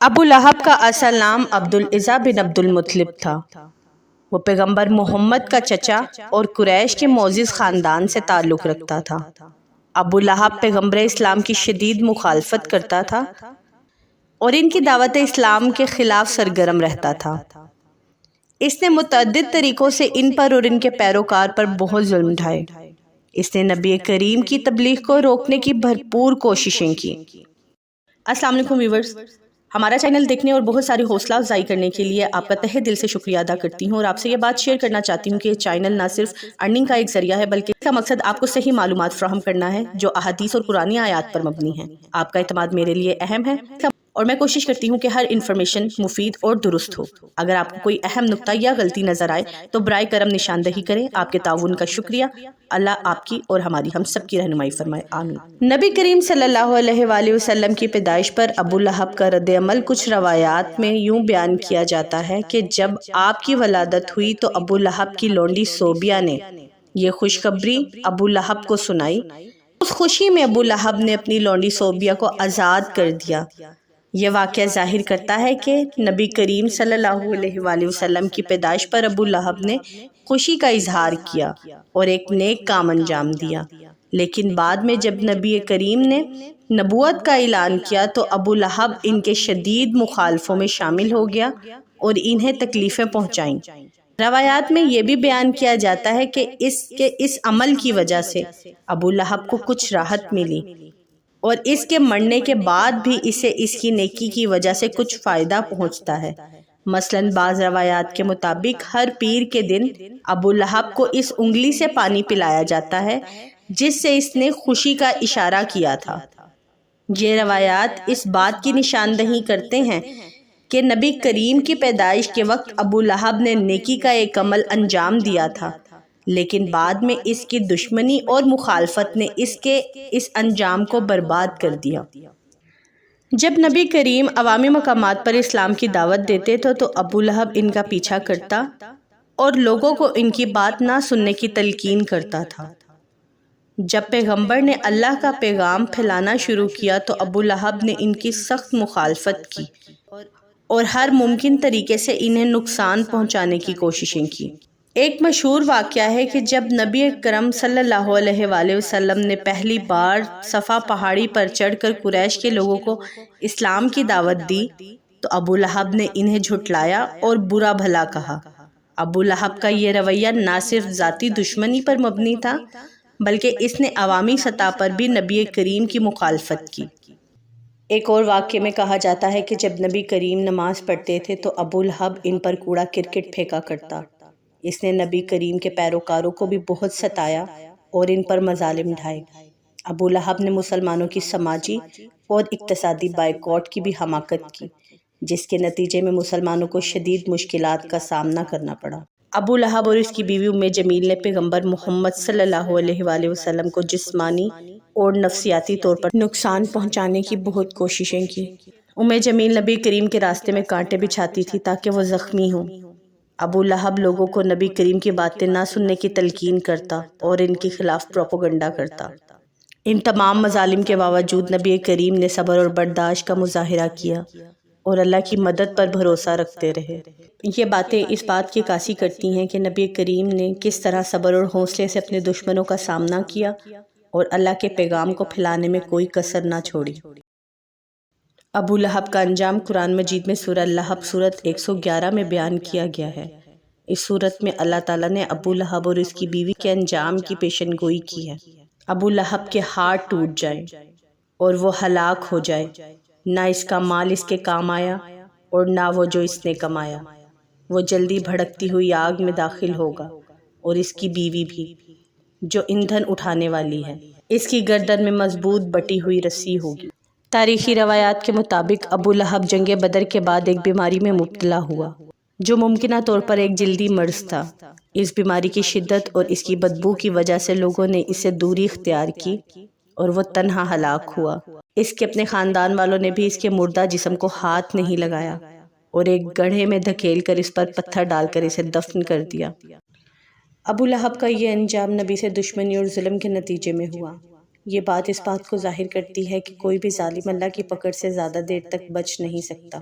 ابو لہب کا اصل نام عبدالعزیٰ بن عبد المطلب تھا۔ وہ پیغمبر محمد کا چچا اور قریش کے معزز خاندان سے تعلق رکھتا تھا۔ ابو لہب پیغمبر اسلام کی شدید مخالفت کرتا تھا اور ان کی دعوت اسلام کے خلاف سرگرم رہتا تھا۔ اس نے متعدد طریقوں سے ان پر اور ان کے پیروکار پر بہت ظلم ڈھائے۔ اس نے نبی کریم کی تبلیغ کو روکنے کی بھرپور کوششیں کی۔ السلام علیکم ویورز، ہمارا چینل دیکھنے اور بہت ساری حوصلہ افزائی کرنے کے لیے آپ کا تہہ دل سے شکریہ ادا کرتی ہوں، اور آپ سے یہ بات شیئر کرنا چاہتی ہوں کہ یہ چینل نہ صرف ارننگ کا ایک ذریعہ ہے بلکہ اس کا مقصد آپ کو صحیح معلومات فراہم کرنا ہے جو احادیث اور قرآنی آیات پر مبنی ہیں۔ آپ کا اعتماد میرے لیے اہم ہے اور میں کوشش کرتی ہوں کہ ہر انفارمیشن مفید اور درست ہو۔ اگر آپ کو کوئی اہم نقطہ یا غلطی نظر آئے تو برائے کرم نشاندہی کریں۔ آپ کے تعاون کا شکریہ۔ اللہ آپ کی اور ہماری ہم سب کی رہنمائی فرمائے، آمین۔ نبی کریم صلی اللہ علیہ وآلہ وسلم کی پیدائش پر ابو لہب کا رد عمل کچھ روایات میں یوں بیان کیا جاتا ہے کہ جب آپ کی ولادت ہوئی تو ابو لہب کی لونڈی صوبیہ نے یہ خوشخبری ابو لہب کو سنائی۔ اس خوشی میں ابو لہب نے اپنی لونڈی صوبیہ کو آزاد کر دیا۔ یہ واقعہ ظاہر کرتا ہے کہ نبی کریم صلی اللہ علیہ وآلہ وسلم کی پیدائش پر ابو لہب نے خوشی کا اظہار کیا اور ایک نیک کام انجام دیا، لیکن بعد میں جب نبی کریم نے نبوت کا اعلان کیا تو ابو لہب ان کے شدید مخالفوں میں شامل ہو گیا اور انہیں تکلیفیں پہنچائیں۔ روایات میں یہ بھی بیان کیا جاتا ہے کہ اس عمل کی وجہ سے ابو لہب کو کچھ راحت ملی اور اس کے مرنے کے بعد بھی اسے اس کی نیکی کی وجہ سے کچھ فائدہ پہنچتا ہے۔ مثلاً بعض روایات کے مطابق ہر پیر کے دن ابو لہب کو اس انگلی سے پانی پلایا جاتا ہے جس سے اس نے خوشی کا اشارہ کیا تھا۔ یہ روایات اس بات کی نشاندہی کرتے ہیں کہ نبی کریم کی پیدائش کے وقت ابو لہب نے نیکی کا ایک عمل انجام دیا تھا، لیکن بعد میں اس کی دشمنی اور مخالفت نے اس انجام کو برباد کر دیا۔ جب نبی کریم عوامی مقامات پر اسلام کی دعوت دیتے تھے تو ابو لہب ان کا پیچھا کرتا اور لوگوں کو ان کی بات نہ سننے کی تلقین کرتا تھا۔ جب پیغمبر نے اللہ کا پیغام پھیلانا شروع کیا تو ابو لہب نے ان کی سخت مخالفت کی اور ہر ممکن طریقے سے انہیں نقصان پہنچانے کی کوششیں کی۔ ایک مشہور واقعہ ہے کہ جب نبی اکرم صلی اللہ علیہ وآلہ وسلم نے پہلی بار صفا پہاڑی پر چڑھ کر قریش کے لوگوں کو اسلام کی دعوت دی تو ابو لہب نے انہیں جھٹلایا اور برا بھلا کہا۔ ابو لہب کا یہ رویہ نہ صرف ذاتی دشمنی پر مبنی تھا بلکہ اس نے عوامی سطح پر بھی نبی کریم کی مخالفت کی۔ ایک اور واقعے میں کہا جاتا ہے کہ جب نبی کریم نماز پڑھتے تھے تو ابو لہب ان پر کوڑا کرکٹ پھینکا کرتا۔ اس نے نبی کریم کے پیروکاروں کو بھی بہت ستایا اور ان پر مظالم ڈھائے۔ ابو لہب نے مسلمانوں کی سماجی اور اقتصادی بائیکاٹ کی بھی حماقت کی، جس کے نتیجے میں مسلمانوں کو شدید مشکلات کا سامنا کرنا پڑا۔ ابو لہب اور اس کی بیوی ام جمیل نے پیغمبر محمد صلی اللہ علیہ وآلہ وسلم کو جسمانی اور نفسیاتی طور پر نقصان پہنچانے کی بہت کوششیں کی۔ ام جمیل نبی کریم کے راستے میں کانٹے بچھاتی تھی تاکہ وہ زخمی ہوں۔ ابو لہب لوگوں کو نبی کریم کی باتیں نہ سننے کی تلقین کرتا اور ان کے خلاف پروپیگنڈا کرتا۔ ان تمام مظالم کے باوجود نبی کریم نے صبر اور برداشت کا مظاہرہ کیا اور اللہ کی مدد پر بھروسہ رکھتے رہے۔ یہ باتیں اس بات کی عکاسی کرتی ہیں کہ نبی کریم نے کس طرح صبر اور حوصلے سے اپنے دشمنوں کا سامنا کیا اور اللہ کے پیغام کو پھیلانے میں کوئی کسر نہ چھوڑی۔ ابو لہب کا انجام قرآن مجید میں سورہ لہب سورت 111 میں بیان کیا گیا ہے۔ اس سورت میں اللہ تعالیٰ نے ابو لہب اور اس کی بیوی کے انجام کی پیشن گوئی کی ہے۔ ابو لہب کے ہاتھ ٹوٹ جائیں اور وہ ہلاک ہو جائے، نہ اس کا مال اس کے کام آیا اور نہ وہ جو اس نے کمایا۔ وہ جلدی بھڑکتی ہوئی آگ میں داخل ہوگا اور اس کی بیوی بھی، جو ایندھن اٹھانے والی ہے۔ اس کی گردن میں مضبوط بٹی ہوئی رسی ہوگی۔ تاریخی روایات کے مطابق ابو لہب جنگ بدر کے بعد ایک بیماری میں مبتلا ہوا جو ممکنہ طور پر ایک جلدی مرض تھا۔ اس بیماری کی شدت اور اس کی بدبو کی وجہ سے لوگوں نے اس سے دوری اختیار کی اور وہ تنہا ہلاک ہوا۔ اس کے اپنے خاندان والوں نے بھی اس کے مردہ جسم کو ہاتھ نہیں لگایا اور ایک گڑھے میں دھکیل کر اس پر پتھر ڈال کر اسے دفن کر دیا۔ ابو لہب کا یہ انجام نبی سے دشمنی اور ظلم کے نتیجے میں ہوا۔ یہ بات اس بات کو ظاہر کرتی ہے کہ کوئی بھی ظالم اللہ کی پکڑ سے زیادہ دیر تک بچ نہیں سکتا۔